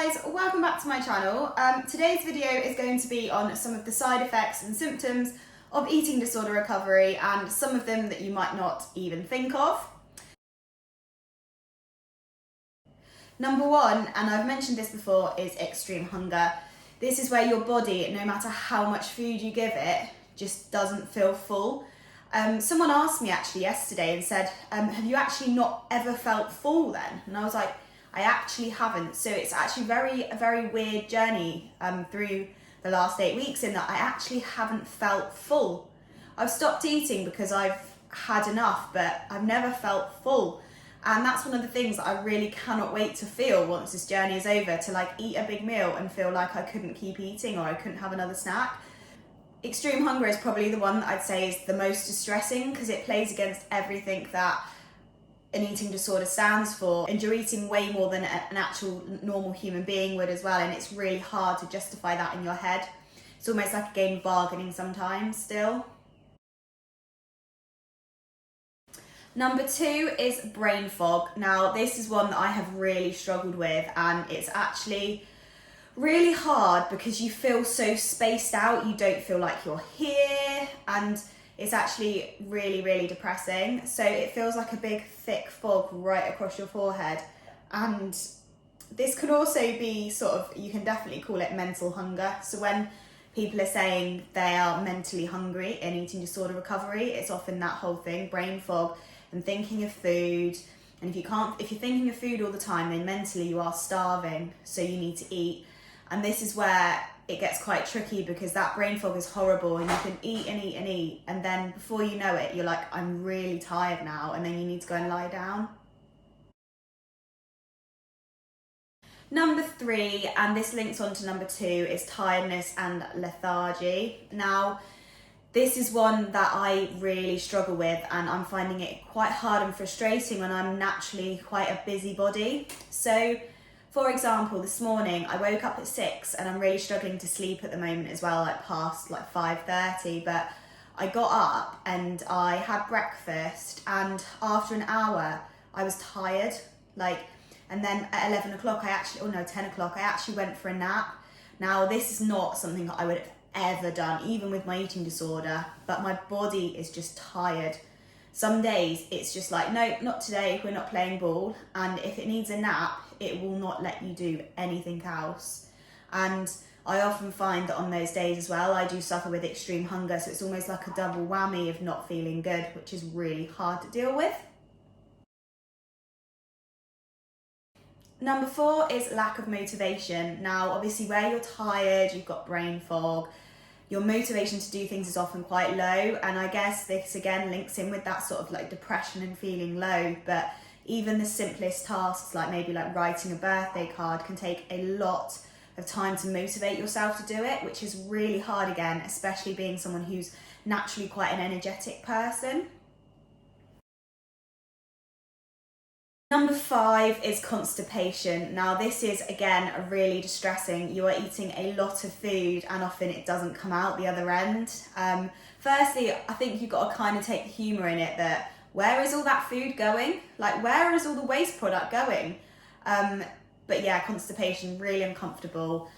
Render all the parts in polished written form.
guys, welcome back to my channel. Today's video is going to be on some of the side effects and symptoms of eating disorder recovery and some of them that you might not even think of. Number one, and I've mentioned this before, is extreme hunger. This is where your body, no matter how much food you give it, just doesn't feel full. Someone asked me actually yesterday and said, have you actually not ever felt full then? And I was like, I actually haven't. So it's actually a very weird journey through the last 8 weeks in that I actually haven't felt full. I've stopped eating because I've had enough, but I've never felt full. And that's one of the things that I really cannot wait to feel once this journey is over, to like eat a big meal and feel like I couldn't keep eating or I couldn't have another snack. Extreme hunger is probably the one that I'd say is the most distressing because it plays against everything that an eating disorder stands for, and you're eating way more than an actual normal human being would as well, and it's really hard to justify that in your head. It's almost like a game of bargaining sometimes still. Number two is brain fog. Now this is one that I have really struggled with, and it's actually really hard because you feel so spaced out, you don't feel like you're here, and it's actually really depressing. So it feels like a big thick fog right across your forehead, and this could also be sort of, you can definitely call it mental hunger. So when people are saying they are mentally hungry in eating disorder recovery, it's often that whole thing, brain fog and thinking of food. And if you're thinking of food all the time, then mentally you are starving, so you need to eat. And this is where it gets quite tricky because that brain fog is horrible, and you can eat and eat and eat, and then before you know it, you're like, I'm really tired now, and then you need to go and lie down. Number three, and this links on to number two, is tiredness and lethargy. Now, this is one that I really struggle with, and I'm finding it quite hard and frustrating when I'm naturally quite a busybody. So, for example, this morning I woke up at 6 and I'm really struggling to sleep at the moment as well, like past like 5:30, but I got up and I had breakfast, and after an hour I was tired, and then at 11 o'clock 10 o'clock I actually went for a nap. Now this is not something that I would have ever done, even with my eating disorder, but my body is just tired. Some days it's just like, no, not today, we're not playing ball. And if it needs a nap, it will not let you do anything else. And I often find that on those days as well, I do suffer with extreme hunger. So it's almost like a double whammy of not feeling good, which is really hard to deal with. Number four is lack of motivation. Now, obviously where you're tired, you've got brain fog, your motivation to do things is often quite low, and I guess this again links in with that sort of like depression and feeling low. But even the simplest tasks, like maybe like writing a birthday card, can take a lot of time to motivate yourself to do it, which is really hard again, especially being someone who's naturally quite an energetic person. Number five is constipation. Now this is again really distressing. You are eating a lot of food and often it doesn't come out the other end. Firstly, I think you've got to kind of take the humour in it that where is all that food going? Like, where is all the waste product going? But yeah, constipation, really uncomfortable.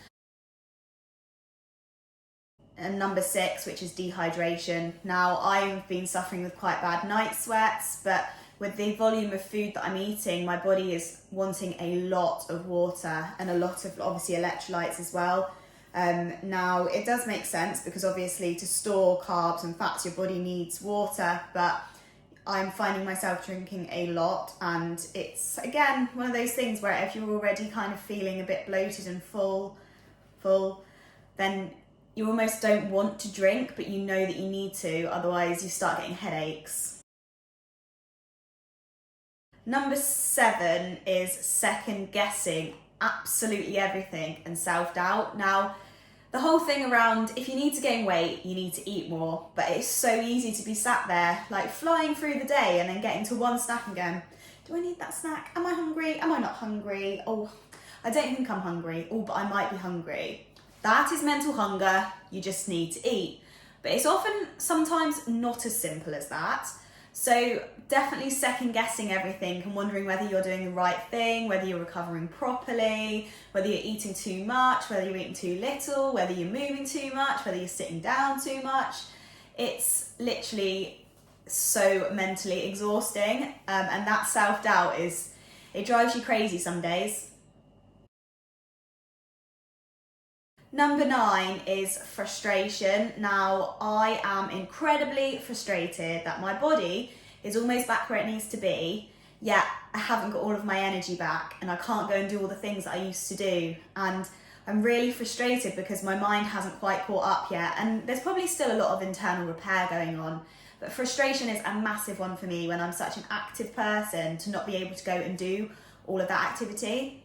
And number six, which is dehydration. Now I've been suffering with quite bad night sweats, but with the volume of food that I'm eating, my body is wanting a lot of water and a lot of obviously electrolytes as well. Now it does make sense because obviously to store carbs and fats, your body needs water, but I'm finding myself drinking a lot, and it's again one of those things where if you're already kind of feeling a bit bloated and full, then you almost don't want to drink, but you know that you need to, otherwise you start getting headaches. Number seven is second guessing absolutely everything and self-doubt. Now, the whole thing around if you need to gain weight, you need to eat more, but it's so easy to be sat there like flying through the day and then getting to one snack and going, do I need that snack? Am I hungry? Am I not hungry? Oh, I don't think I'm hungry. Oh, but I might be hungry. That is mental hunger. You just need to eat. But it's often sometimes not as simple as that. So definitely second guessing everything and wondering whether you're doing the right thing, whether you're recovering properly, whether you're eating too much, whether you're eating too little, whether you're moving too much, whether you're sitting down too much. It's literally so mentally exhausting, and that self-doubt it drives you crazy some days. Number 9 is frustration. Now, I am incredibly frustrated that my body is almost back where it needs to be, yet I haven't got all of my energy back and I can't go and do all the things that I used to do. And I'm really frustrated because my mind hasn't quite caught up yet, and there's probably still a lot of internal repair going on. But frustration is a massive one for me when I'm such an active person to not be able to go and do all of that activity.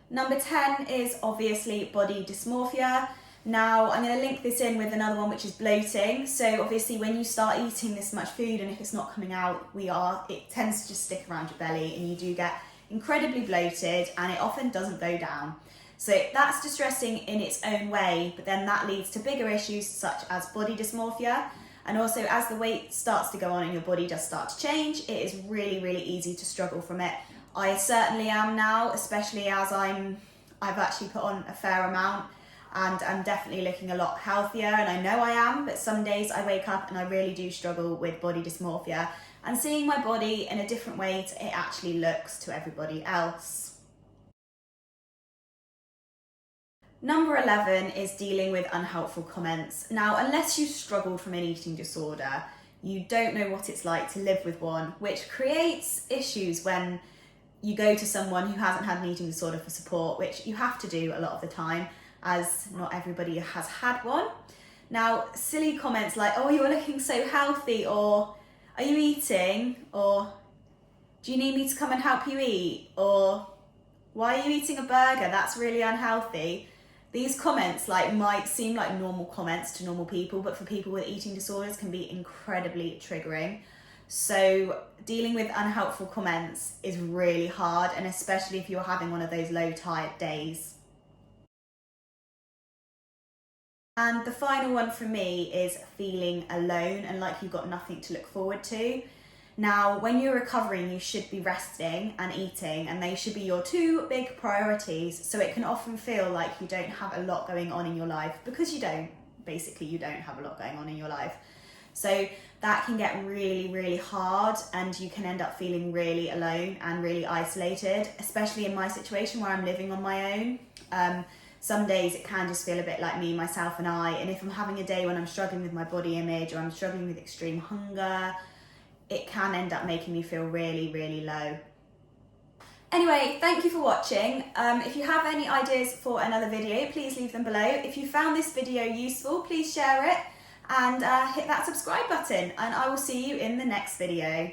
Number 10 is obviously body dysmorphia. Now, I'm going to link this in with another one, which is bloating. So obviously when you start eating this much food and if it's not coming out, it tends to just stick around your belly and you do get incredibly bloated and it often doesn't go down. So that's distressing in its own way, but then that leads to bigger issues such as body dysmorphia. And also as the weight starts to go on and your body does start to change, it is really, really easy to struggle from it. I certainly am now, especially as I've actually put on a fair amount and I'm definitely looking a lot healthier, and I know I am, but some days I wake up and I really do struggle with body dysmorphia and seeing my body in a different way to it actually looks to everybody else. Number 11 is dealing with unhelpful comments. Now, unless you struggled from an eating disorder, you don't know what it's like to live with one, which creates issues when you go to someone who hasn't had an eating disorder for support, which you have to do a lot of the time, as not everybody has had one. Now, silly comments like, oh, you're looking so healthy, or are you eating, or do you need me to come and help you eat, or why are you eating a burger? That's really unhealthy. These comments might seem like normal comments to normal people, but for people with eating disorders can be incredibly triggering. So dealing with unhelpful comments is really hard, and especially if you're having one of those low tired days. And the final one for me is feeling alone and like you've got nothing to look forward to. Now, when you're recovering, you should be resting and eating, and they should be your two big priorities. So it can often feel like you don't have a lot going on in your life, because you don't. Basically, you don't have a lot going on in your life. So that can get really, really hard, and you can end up feeling really alone and really isolated, especially in my situation where I'm living on my own. Some days it can just feel a bit like me, myself and I, and if I'm having a day when I'm struggling with my body image or I'm struggling with extreme hunger, it can end up making me feel really, really low. Anyway, thank you for watching. If you have any ideas for another video, please leave them below. If you found this video useful, please share it and hit that subscribe button, and I will see you in the next video.